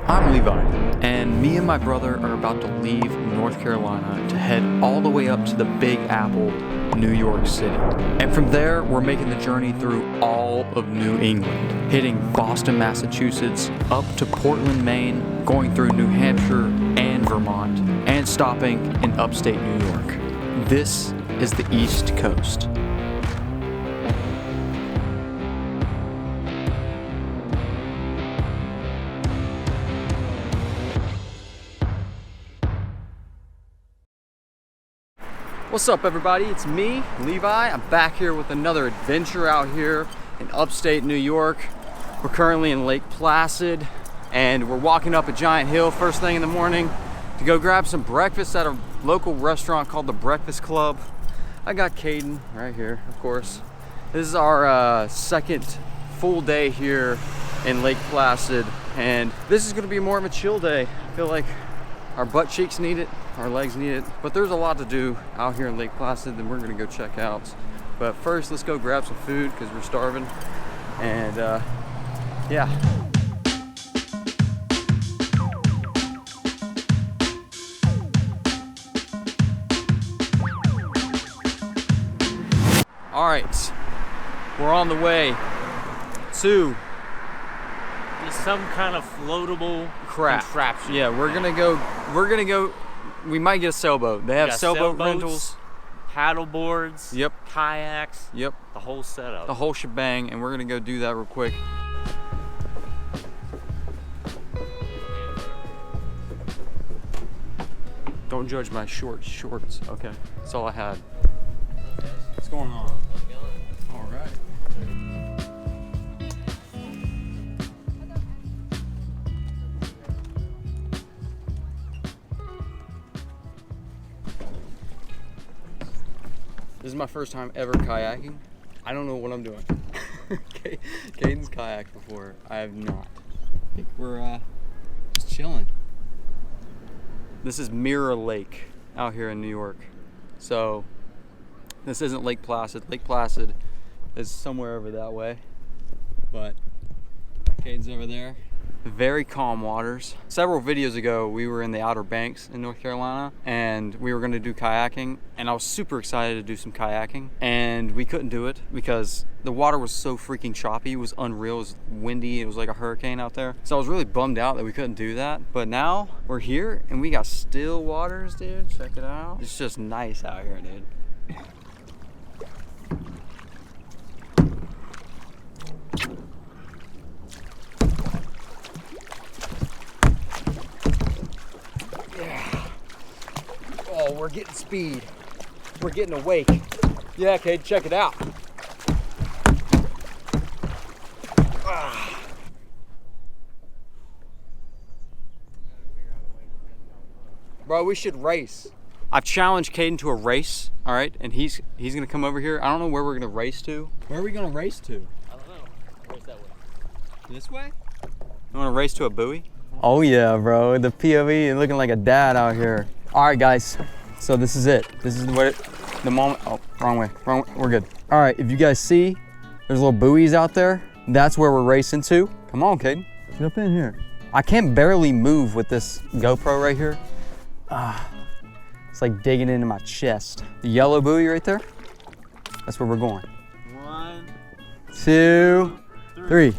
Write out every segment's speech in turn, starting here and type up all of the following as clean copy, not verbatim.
I'm Levi, and me and my brother are about to leave North Carolina to head all the way up to the Big Apple, New York City. And from there, we're making the journey through all of New England, hitting Boston, Massachusetts, up to Portland, Maine, going through New Hampshire and Vermont, and stopping in upstate New York. This is the East Coast. What's up, everybody? It's me, Levi. I'm back here with another adventure out here in upstate New York. We're currently in Lake Placid, and we're walking up a giant hill first thing in the morning to go grab some breakfast at a local restaurant called the Breakfast Club. I got Caden right here, of course. This is our second full day here in Lake Placid, and this is gonna be more of a chill day. I feel like our butt cheeks need it, our legs need it, but there's a lot to do out here in Lake Placid that we're gonna go check out. But first, let's go grab some food because we're starving, and yeah. All right, we're on the way to some kind of floatable contraption. Yeah, we're gonna go, we might get a sailboat. They have sailboat rentals. Paddle boards. Yep. Kayaks. Yep. The whole setup. The whole shebang, and we're gonna go do that real quick. Don't judge my shorts. Okay, that's all I had. What's going on? All right. This is my first time ever kayaking. I don't know what I'm doing. Caden's kayaked before. I have not. I think we're just chilling. This is Mirror Lake out here in New York. So this isn't Lake Placid. Lake Placid is somewhere over that way. But Caden's over there. Very calm waters. Several videos ago, we were in the Outer Banks in North Carolina, and we were gonna do kayaking, and I was super excited to do some kayaking, and we couldn't do it because the water was so freaking choppy. It was unreal. It was windy. It was like a hurricane out there. So I was really bummed out that we couldn't do that. But now we're here, and we got still waters, dude. Check it out. It's just nice out here, dude. Oh, we're getting speed. We're getting a wake. Yeah, Cade, check it out. Bro, we should race. I've challenged Caden to a race, all right? And he's gonna come over here. I don't know where we're gonna race to. Where are we gonna race to? I don't know. Race that way. This way? You wanna race to a buoy? Oh yeah, bro, the POV and looking like a dad out here. All right, guys, so this is it. This is the moment. Oh, wrong way, we're good. All right, if you guys see, there's little buoys out there. That's where we're racing to. Come on, Caden, get up in here. I can barely move with this GoPro right here. It's like digging into my chest. The yellow buoy right there, that's where we're going. 1, 2, 3.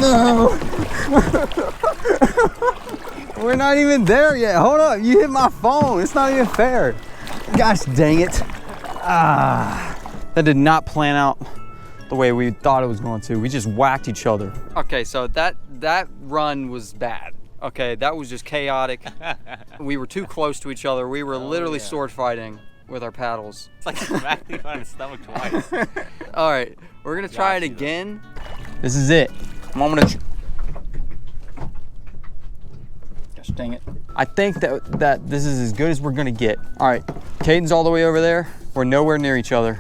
No. We're not even there yet. Hold up, you hit my phone. It's not even fair. Gosh dang it. That did not plan out the way we thought it was going to. We just whacked each other. Okay, so that run was bad. Okay, that was just chaotic. We were too close to each other. We were literally sword fighting with our paddles. It's like smacking on his stomach twice. All right, we're gonna try it again. This is it. Moment of gosh dang it. I think that this is as good as we're gonna get. All right, Caden's all the way over there. We're nowhere near each other.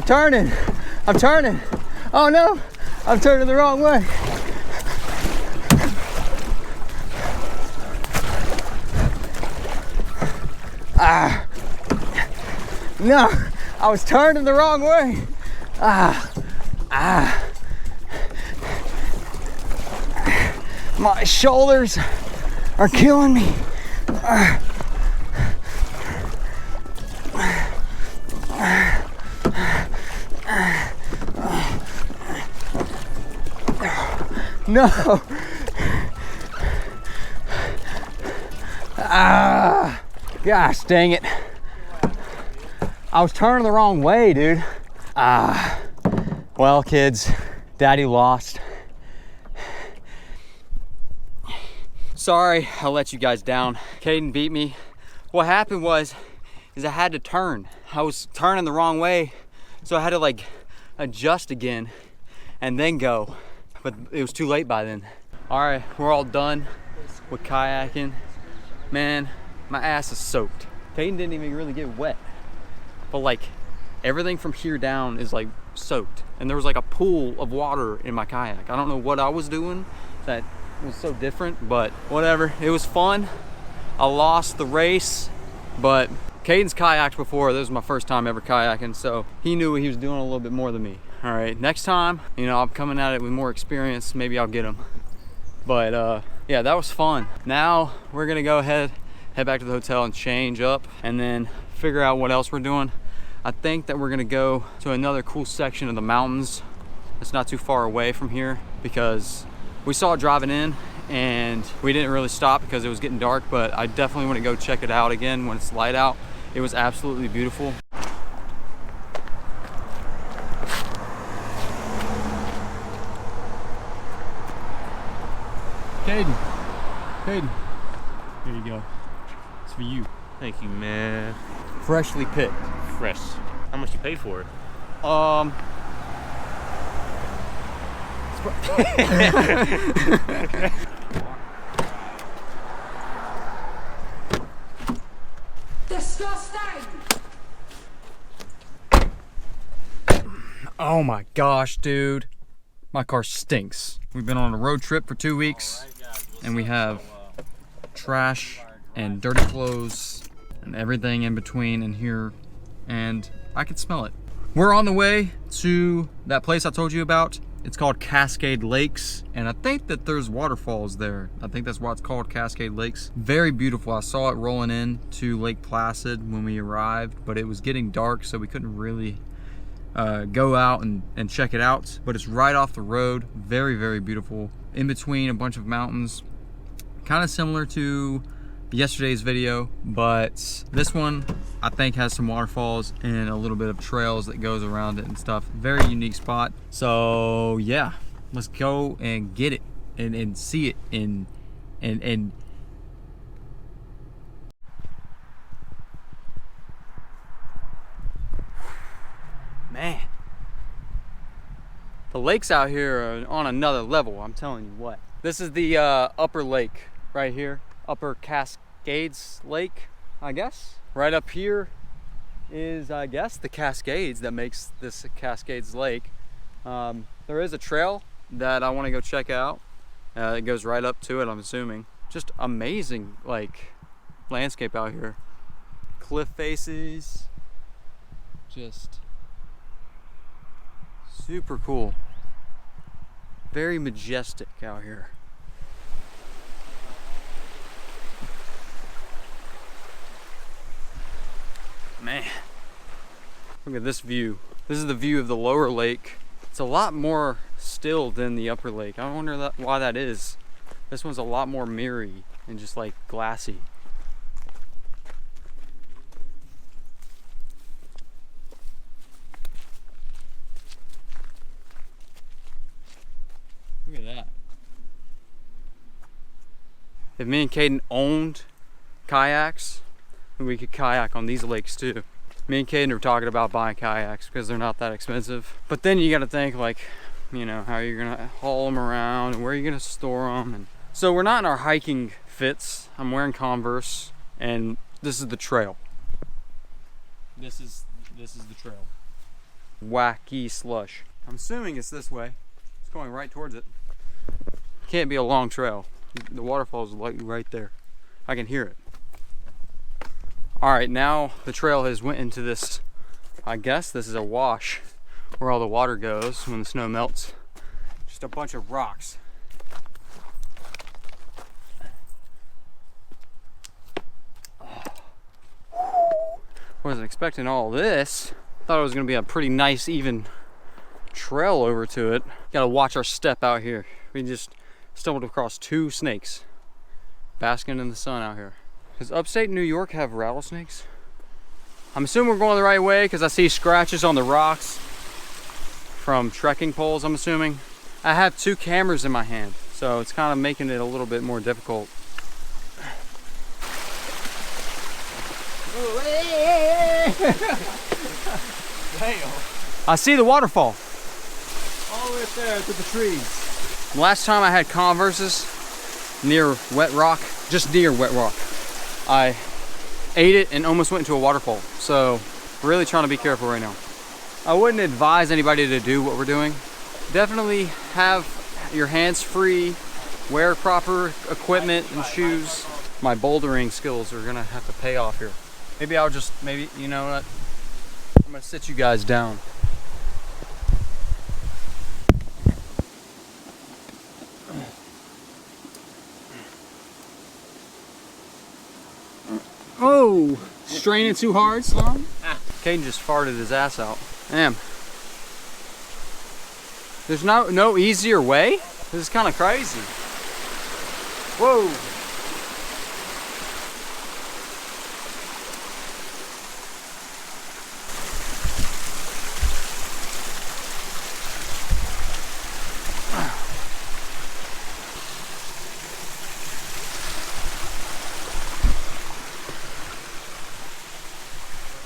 turning. I'm turning. Oh no, I'm turning the wrong way. No, I was turning the wrong way. My shoulders are killing me. No. Gosh dang it. I was turning the wrong way, dude. Well, kids, Daddy lost. Sorry, I let you guys down. Caden beat me. What happened is I had to turn. I was turning the wrong way, so I had to like adjust again and then go. But it was too late by then. All right, we're all done with kayaking. Man, my ass is soaked. Caden didn't even really get wet, but like everything from here down is like soaked. And there was like a pool of water in my kayak. I don't know what I was doing that was so different, but whatever. It was fun. I lost the race, but Caden's kayaked before. This was my first time ever kayaking, so he knew what he was doing a little bit more than me. All right, next time, you know, I'm coming at it with more experience. Maybe I'll get him. But yeah, that was fun. Now we're gonna go head back to the hotel and change up and then figure out what else we're doing. I think that we're gonna go to another cool section of the mountains that's not too far away from here, because we saw it driving in and we didn't really stop because it was getting dark, but I definitely want to go check it out again when it's light out. It was absolutely beautiful. Caden, here you go. It's for you. Thank you, man. Freshly picked. Fresh. How much you paid for it? Disgusting! Oh my gosh, dude. My car stinks. We've been on a road trip for 2 weeks and we have trash and dirty clothes and everything in between in here, and I can smell it. We're on the way to that place I told you about. It's called Cascade Lakes, and I think that there's waterfalls there. I think that's why it's called Cascade Lakes. Very beautiful. I saw it rolling in to Lake Placid when we arrived, but it was getting dark, so we couldn't really go out and check it out. But it's right off the road. Very, very beautiful. In between a bunch of mountains. Kind of similar to yesterday's video, but this one I think has some waterfalls and a little bit of trails that goes around it and stuff. Very unique spot. So yeah, let's go and get it and see it and man, the lakes out here are on another level. I'm telling you what. This is the upper lake right here, Upper Cascades Lake, I guess. Right up here is, I guess, the Cascades that makes this Cascades Lake. There is a trail that I want to go check out. It goes right up to it, I'm assuming. Just amazing, like, landscape out here. Cliff faces, just super cool. Very majestic out here. Man, look at this view. This is the view of the lower lake. It's a lot more still than the upper lake. I wonder why that is. This one's a lot more mirrory and just like glassy. Look at that. If me and Caden owned kayaks, we could kayak on these lakes too. Me and Caden are talking about buying kayaks because they're not that expensive. But then you got to think, like, you know, how you're gonna haul them around and where you're gonna store them. And so we're not in our hiking fits. I'm wearing Converse, and this is the trail. This is the trail. wacky slush. I'm assuming it's this way. It's going right towards it. Can't be a long trail. The waterfall is like right there. I can hear it. All right, now the trail has went into this, I guess this is a wash where all the water goes when the snow melts. Just a bunch of rocks. Wasn't expecting all this. Thought it was gonna be a pretty nice, even trail over to it. Gotta watch our step out here. We just stumbled across 2 snakes basking in the sun out here. Does upstate New York have rattlesnakes? I'm assuming we're going the right way because I see scratches on the rocks from trekking poles, I'm assuming. I have 2 cameras in my hand, so it's kind of making it a little bit more difficult. Damn. I see the waterfall. All the way up there to the trees. Last time I had Converses near wet rock, just near wet rock, I ate it and almost went into a waterfall. So really trying to be careful right now. I wouldn't advise anybody to do what we're doing. Definitely have your hands free, wear proper equipment and shoes. My bouldering skills are gonna have to pay off here. Maybe you know what? I'm gonna sit you guys down. Oh, straining too hard, son? Caden just farted his ass out. Damn. There's no easier way? This is kind of crazy. Whoa.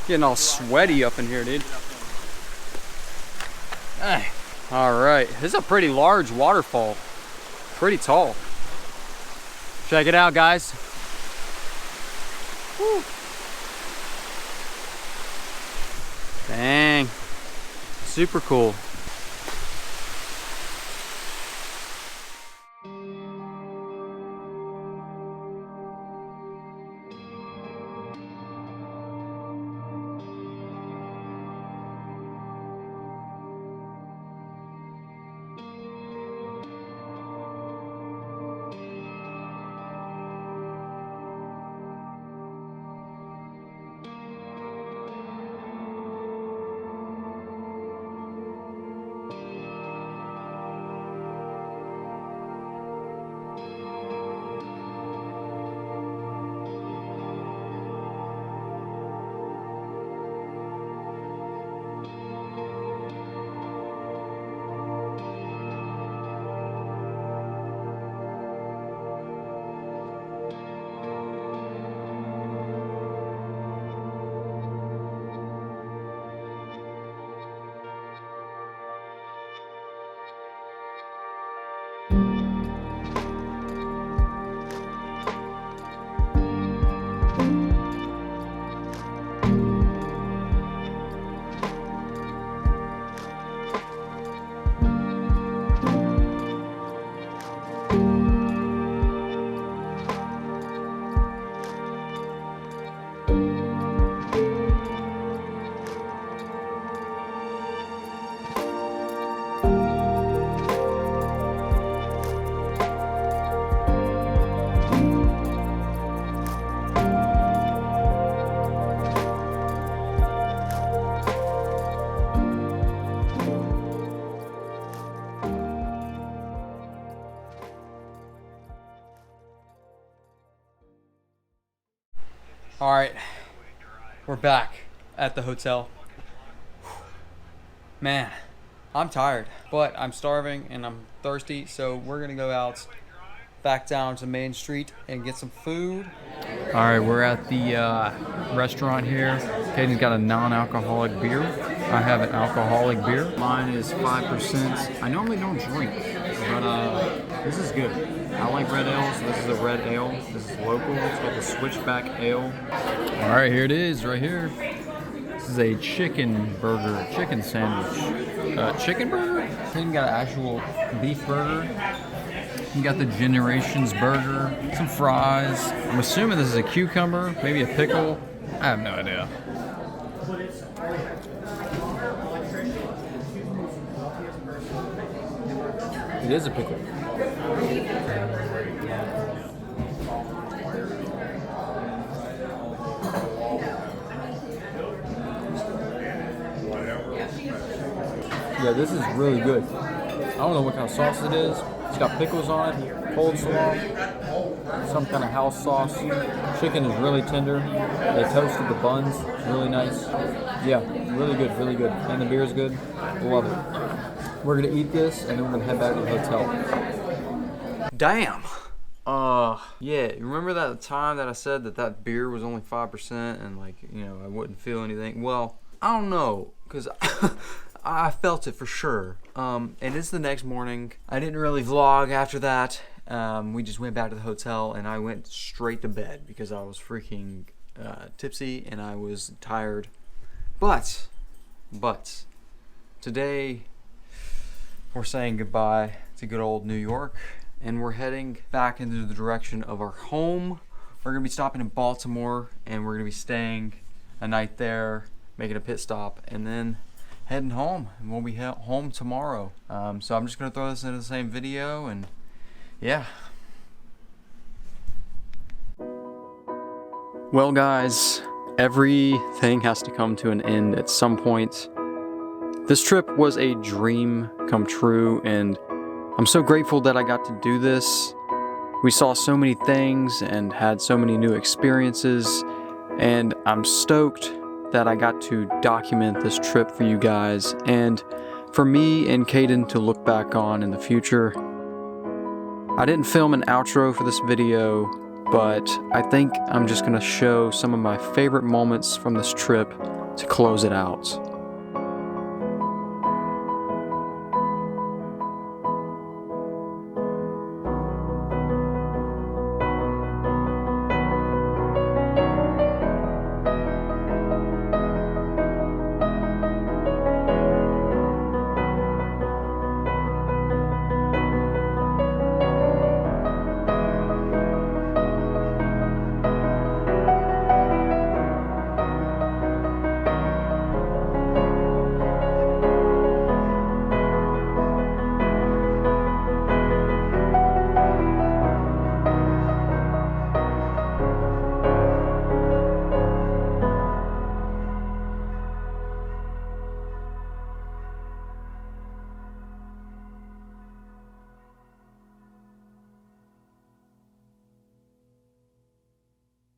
Getting all sweaty up in here, dude. All right, this is a pretty large waterfall. Pretty tall. Check it out, guys. Woo. Dang, super cool. All right, we're back at the hotel. Man, I'm tired, but I'm starving and I'm thirsty, so we're gonna go out back down to Main Street and get some food. All right, we're at the restaurant here. Caden's got a non-alcoholic beer. I have an alcoholic beer. Mine is 5%. I normally don't drink, but this is good. I like red ale, so this is a red ale. This is local. It's called the Switchback Ale. All right, here it is, right here. This This is a chicken burger, chicken sandwich. Chicken burger? Then you got an actual beef burger. You got the Generations burger, some fries. I'm assuming this is a cucumber, maybe a pickle. I have no idea. It is a pickle. Yeah, this is really good. I don't know what kind of sauce it is. It's got pickles on it, coleslaw, some kind of house sauce. Chicken is really tender. They toasted the buns, really nice. Yeah, really good, really good. And the beer is good. Love it. We're gonna eat this and then we're gonna head back to the hotel. Damn. Yeah, remember that time that I said that beer was only 5% and like, you know, I wouldn't feel anything? Well, I don't know, because I felt it for sure. And it's the next morning. I didn't really vlog after that. We just went back to the hotel and I went straight to bed because I was freaking tipsy and I was tired. But today we're saying goodbye to good old New York and we're heading back into the direction of our home. We're gonna be stopping in Baltimore and we're gonna be staying a night there, making a pit stop, and then heading home, and we'll be home tomorrow. So I'm just gonna throw this into the same video, and yeah. Well guys, everything has to come to an end at some point. This trip was a dream come true, and I'm so grateful that I got to do this. We saw so many things and had so many new experiences, and I'm stoked that I got to document this trip for you guys and for me and Caden to look back on in the future. I didn't film an outro for this video, but I think I'm just gonna show some of my favorite moments from this trip to close it out.